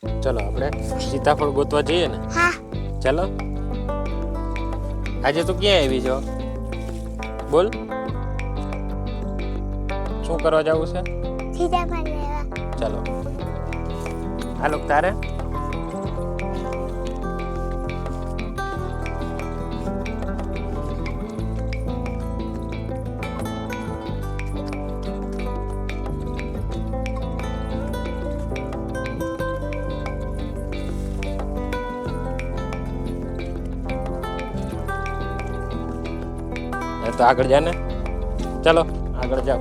ચલો આપણે સીતાફળ ગોતવા જઈએ ને. હા. ચલો. આજે તું ક્યાં આવી છો? બોલ. શું કરવા જવું છે? સીતાફળ લેવા. ચલો. હાલો તારે. તો આગળ જા ને. ચલો આગળ જાઓ.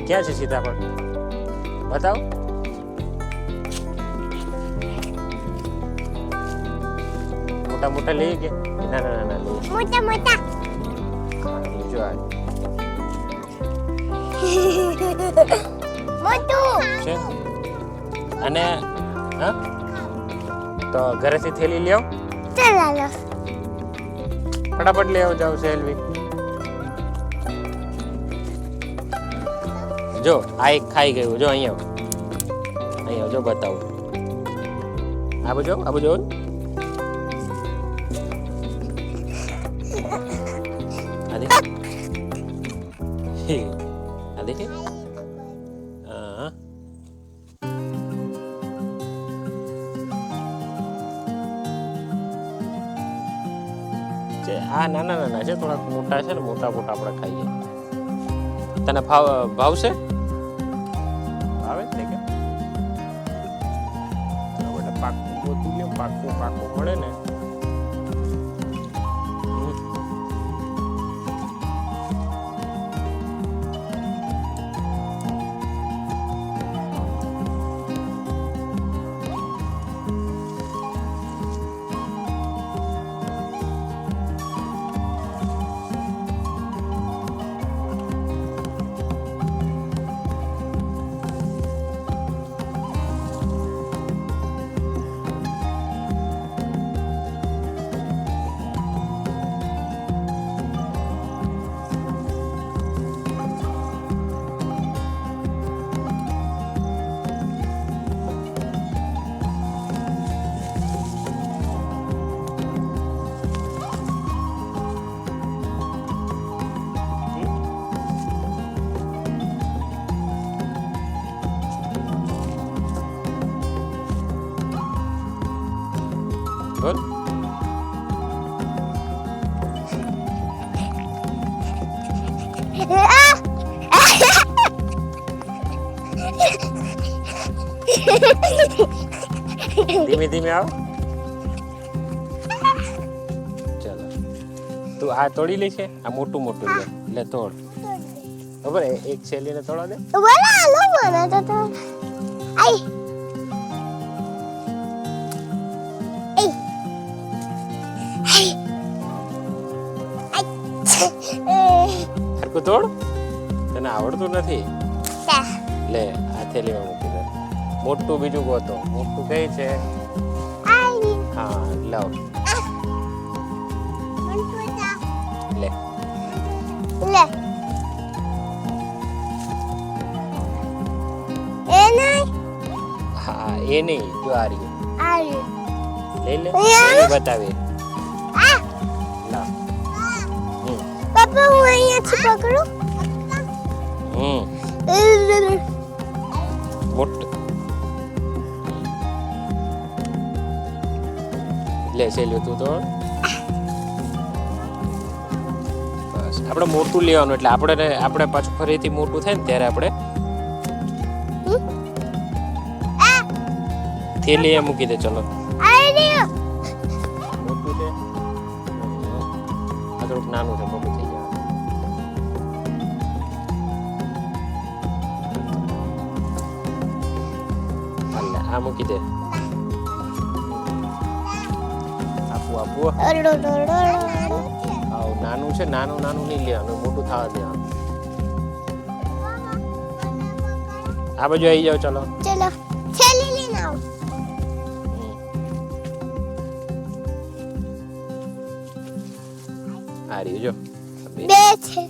ક્યાં છે સીતાફળ? બતાવો. મોટા મોટા લઈએ કે નાના નાના લઈએ? મોટા મોટા. જો આ મોટું છે. અને હા તો ઘરેથી થેલી લઈ આવ. ચાલો. ફટાફટ લઈ આવ. જાવ સેલ્વી. જો આ એક ખાઈ ગયું. જો અહીંયા જો બતાવું. આ બાજુ આ બાજુ. આ દેખે. હા આ નાના નાના છે. થોડાક મોટા છે ને. મોટા આપણે ખાઈએ. તને ભાવશે? ભાવે ને કે પાકું ગોતું લે. પાકું મળે ને. બોલ. ધીમે ધીમે આવ. ચાલો તું આ તોડી લે છે. આ મોટું લે. એટલે તોડ. ખબર એક છેલીને તોડવા દે. બોલા લો મને તો આઈ હરકું તોડ. તને આવડતું નથી. લે આ થેલીમાં મૂકી દે. મોટું બીજું ગોતો. મોટું કઈ છે? હા લાવ. લે લે એ નહીં. હા એ નહીં. જો આ રહ્યું. લઈ લે. બતાવી. લાવ. પપ્પા હું અહીંયાથી પકડું. મોટું લે છે. લ્યો તું તોડ. બસ આપણે મોટું લેવાનું. એટલે આપણે પાછું ફરીથી મોટું થાય ને ત્યારે આપણે થેલી એ મૂકી દે. ચલો મોટું છે. આ થોડુંક નાનું છે. મોટું થઈ જાય. આ મૂકી દે. આપું આવ નાનું છે. નાનું નહીં લેવાનું. મોટું થવા દેવાનું. આ બાજુ આવી જાવ. ચલો થેલી લઈને આવ. આ રહ્યું જો બે બે છે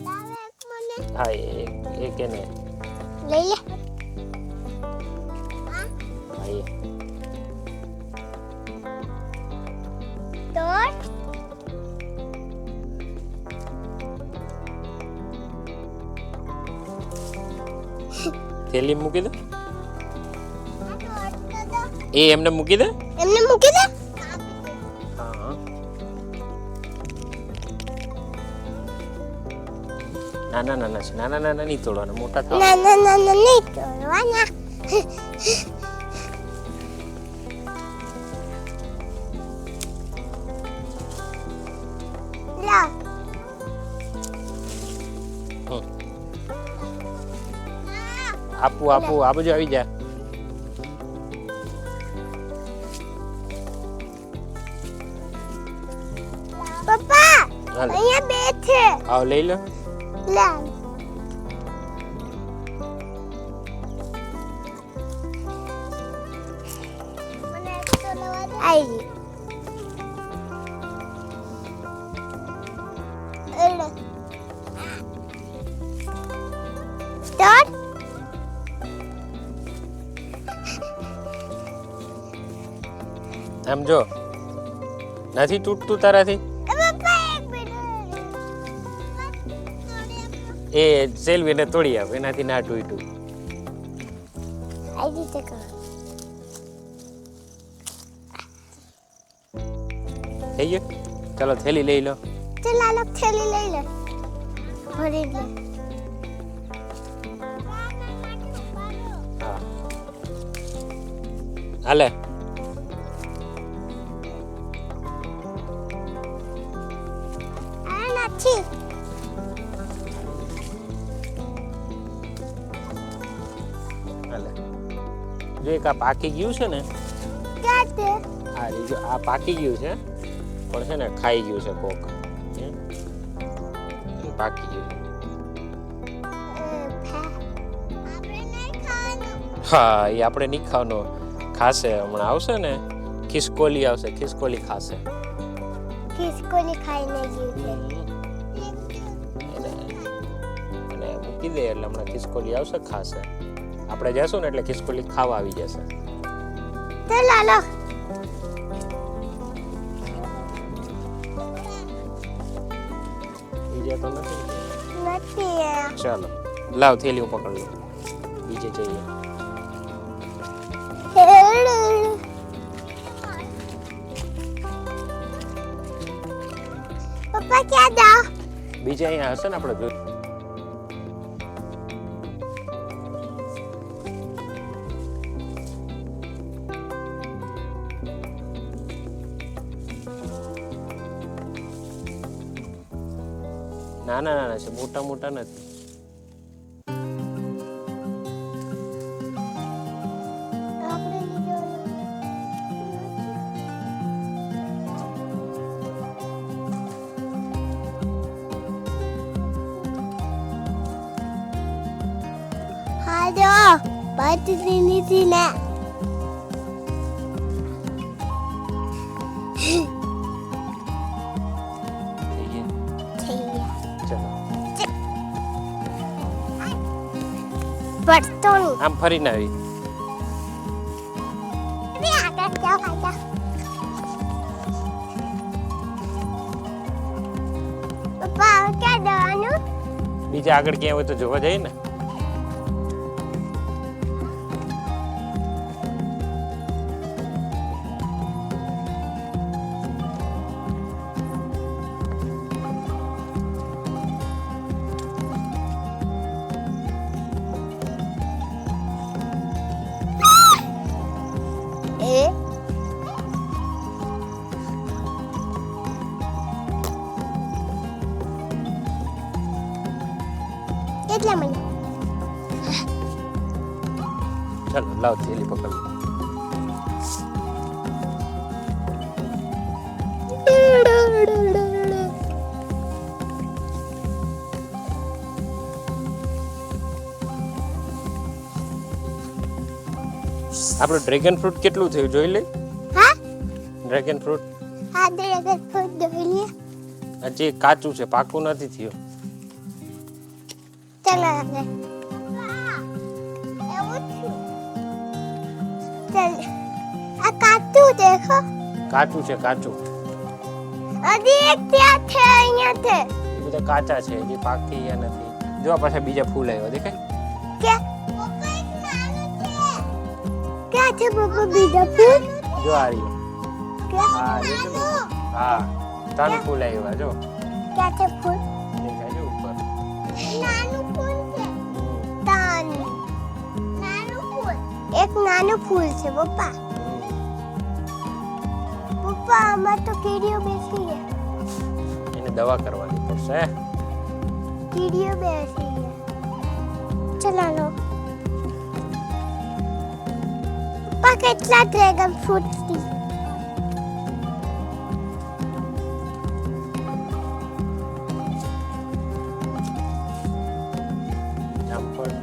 લાવે એક મને હા એક એને લઈ લે હા એ તો થેલી મૂકી દે એ એમને મૂકી દે એમને મૂકી દે હા નાના નાના છે નાના નાના નહીં તોડવાના મોટા થાવ ના ના ના ના નહીં તોડવાના લા આપું આપું આ બાજુ આવી જા પપ્પા હાલ અહીંયા બે છે આવ લઈ લો લા મને એક તો લવા દે આઈ એલે સ્ટાર્ટ આમ જો નથી તૂટતું તારાથી પપ્પા એક મિનિટ એ સેલ્વીને તોડી આપ એનાથી ના તૂટ્યું આઈ રીતે કર થઈ ગયું ચાલો થેલી લઈ લો ચાલ આ લોક થેલી લઈ લે ભરી લે હા હાલે આ નથી હાલે જો એક આ પાકી ગયું છે ને ક્યાં તે આ જો આ પાકી ગયું છે પણ છે ને ખાઈ ગયું છે કોક પાકી ગયું છે આપણે નહીં ખાવાનું હા એ આપણે નહીં ખાવાનો ખાશે હમણાં આવશે ને ખિસકોલી આવશે ખિસકોલી ખાશે ખિસકોલી ખાઈને ગયું છે એને મૂકી દે એટલે હમણાં ખિસકોલી આવશે ખાશે આપણે જઈશું ને એટલે ખિસકોલી ખાવા આવી જશે ચાલ આલો બીજા તો નથી નથી ચાલો લાવ થેલી હું પકડ લઉં બીજે જઈએ પપ્પા ક્યાં જાઓ બીજે અહીંયા હશે ને આપણે જોઈ નાના નાના છે મોટા મોટા નથી આપણે લીધો હાલો બાટલી લીધી ને થઈ ગયા થઈ ગયા ચાલો પડતો નહીં આમ ફરીને આવી બે આગળ જાઓ આગળ પપ્પા હવે ક્યાં જવાનું બીજા આગળ ક્યાંય હોય તો જોવા જઈએ ને એ કેટલા મને ચાલો લાવ થેલી પકડ આપણું ડ્રેગન ફ્રૂટ કેટલું થયું જોઈ લે હા ડ્રેગન ફ્રૂટ આ ડ્રેગન ફ્રૂટ દોઈ હજી કાચું છે, પાકું નથી થયું. ચાલો આગળ એવું ચાલ આ કાચું દેખો કાચું છે, કાચું. હજી એક ત્યાં છે અહીંયા છે એ બધા કાચા છે, હજી પાકી ગયા નથી. જો આ પાછા બીજા ફૂલ આવ્યા દેખાય. કે ક્યાં છે પપ્પા બીજા ફૂલ જો આ રહ્યું. કે હા રહ્યું છે ને? હા 3 ફૂલ આવ્યા જો. ક્યાં છે ફૂલ દેખાય છે ઉપર. નાનું ફૂલ છે નાનું ફૂલ એક નાનું ફૂલ છે પપ્પા. પપ્પા આમાં તો કીડીઓ બેસી ગયા. એને દવા કરવાની પડશે. કીડીઓ બેસી ગયા. ચલાનો પપ્પા કેટલા ડ્રેગન ફ્રૂટ થી જામફળ